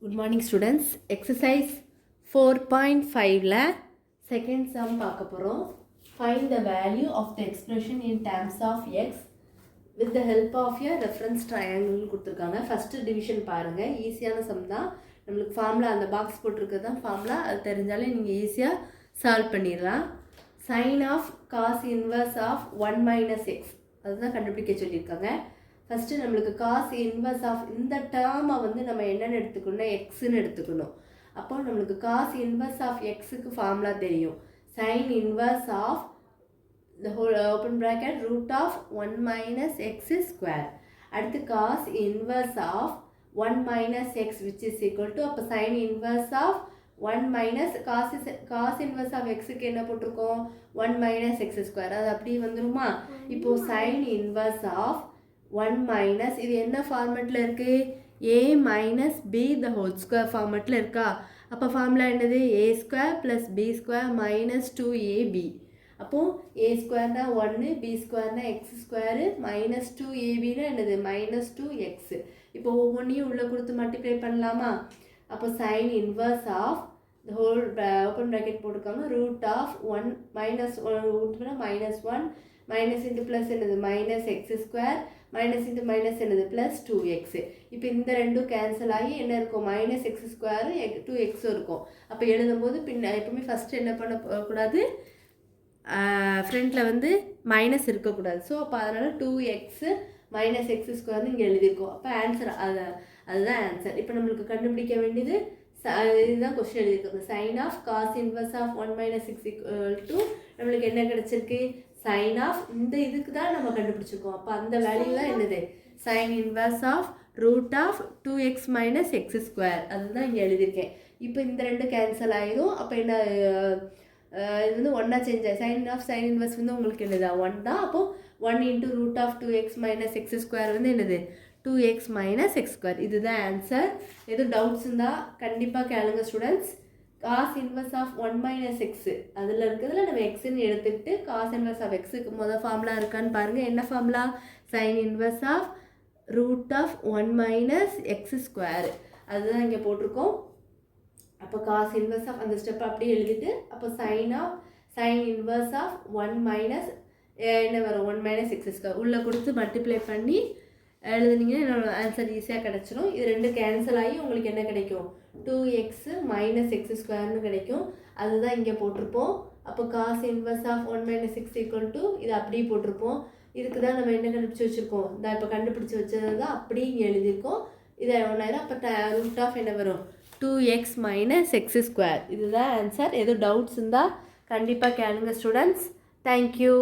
Good morning students. Exercise 4.5 second sum பார்க்க போறோம். Find the value of the expression in terms of x with the help of a reference triangle கொடுத்திருக்காங்க. First division பாருங்க. ஈஸியான some தான். நமக்கு formula அந்த box போட்டுருக்கிறது தான் formula. அது தெரிஞ்சாலே நீங்கள் ஈஸியாக சால்வ் பண்ணிடலாம். Sin of cos inverse of 1 minus x அதுதான் கண்டுபிடிக்க சொல்லியிருக்காங்க. ஃபஸ்ட்டு நம்மளுக்கு காஸ் இன்வர்ஸ் ஆஃப் இந்த டேர்மை வந்து நம்ம என்னென்னு எடுத்துக்கணும், எக்ஸுன்னு எடுத்துக்கணும். அப்போ நம்மளுக்கு காஸ் இன்வர்ஸ் ஆஃப் எக்ஸுக்கு ஃபார்முலா தெரியும். Sine inverse of the whole open bracket root of 1 minus x square. அடுத்து cos inverse of 1 minus x which is equal to, அப்போ sine inverse of 1 minus cos inverse of எக்ஸுக்கு என்ன போட்டிருக்கோம், 1 minus x square. அது அப்படி வந்துருமா? இப்போது sign inverse of 1 minus இது என்ன ஃபார்மெட்டில் இருக்குது, a minus b the whole square ஃபார்மெட்டில் இருக்கா? அப்போ ஃபார்முலா என்னது, a square plus b square minus 2ab. அப்போது a ஸ்கொயர்னா 1, b ஸ்கொயர்னா எக்ஸ் ஸ்கொயரு, மைனஸ் 2abனா என்னது, மைனஸ் 2x. இப்போ ஒவ்வொன்றையும் உள்ளே கொடுத்து மல்டிப்ளை பண்ணலாமா? அப்போ sine inverse of the whole open bracket போட்டிருக்காங்க root of 1 minus minus 1 minus into plus என்னது minus x square minus into minus என்னது ப்ளஸ் 2x. இப்போ இந்த ரெண்டும் கேன்சல் ஆகி என்ன இருக்கும், மைனஸ் எக்ஸ் ஸ்கொயரு 2x இருக்கும். அப்போ எழுதும்போது எப்பவுமே ஃபஸ்ட்டு என்ன பண்ணக்கூடாது, ஃப்ரண்ட்டில் வந்து மைனஸ் இருக்கக்கூடாது. ஸோ அப்போ அதனால் 2x மைனஸ் எக்ஸ் ஸ்கொயர்னு இங்கே எழுதியிருக்கோம். அப்போ ஆன்சர் அதுதான் ஆன்சர். இப்போ நம்மளுக்கு கண்டுபிடிக்க வேண்டியது இதுதான் கொஸ்டின் எழுதியிருக்கோம். Sine of cos inverse of 1 minus x equal to நம்மளுக்கு என்ன கிடச்சிருக்கு, சைன் ஆஃப் இந்த இதுக்கு தான் நம்ம கண்டுபிடிச்சிருக்கோம். அப்போ அந்த வேல்யூ தான் என்னது, sine inverse of root of 2x minus x square. அதுதான் இங்கே எழுதியிருக்கேன். இப்போ இந்த ரெண்டு கேன்சல் ஆகிடும். அப்போ என்ன இது வந்து ஒன்றா சேஞ்ச் ஆகி சைன் இன்வர்ஸ் வந்து உங்களுக்கு என்னது 1 தான். அப்போது 1 into root of 2x minus x square வந்து என்னது 2x மைனஸ் எக்ஸ் ஸ்கொயர். இதுதான் ஆன்சர். எதுவும் டவுட்ஸ் இருந்தால் கண்டிப்பாக கேளுங்க students. Cos inverse of 1 minus x அதில் இருக்கிறதுல நம்ம எக்ஸுன்னு எடுத்துக்கிட்டு காஸ் இன்வர்ஸ் ஆஃப் எக்ஸுக்கு முதல் ஃபார்முலா இருக்கான்னு பாருங்கள். என்ன formula, sine inverse of root of 1 minus x square. அதுதான் இங்கே போட்டிருக்கோம். அப்போ காஸ் இன்வர்ஸ் ஆஃப் அந்த ஸ்டெப் அப்படியே எழுதிட்டு, அப்போ சைன் இன்வர்ஸ் ஆஃப் 1 மைனஸ் என்ன வரும், 1 மைனஸ் எக்ஸ் ஸ்கொயர் உள்ளே கொடுத்து மல்டிப்ளை பண்ணி எழுதுனீங்கன்னா என்னோட ஆன்சர் ஈஸியாக கிடச்சிரும். இது ரெண்டு கேன்சல் ஆகி உங்களுக்கு என்ன கிடைக்கும், 2x மைனஸ் எக்ஸ் ஸ்கொயர்னு கிடைக்கும். அதுதான் இங்கே போட்டிருப்போம். அப்போ cos inverse of 1 minus x equal to இது அப்படியே போட்டிருப்போம். இதுக்கு தான் நம்ம என்ன கண்டுபிடிச்சி வச்சுருக்கோம், இந்த இப்போ கண்டுபிடிச்சி வச்சது தான் அப்படியே இங்கே எழுதியிருக்கோம். இதை ஒன்றாயிரம். அப்போ ரூட் ஆஃப் என்ன வரும், 2x மைனஸ் எக்ஸ் ஸ்கொயர். இதுதான் ஆன்சர். எதுவும் டவுட்ஸ் இருந்தால் கண்டிப்பாக கேளுங்க ஸ்டூடெண்ட்ஸ். தேங்க்யூ.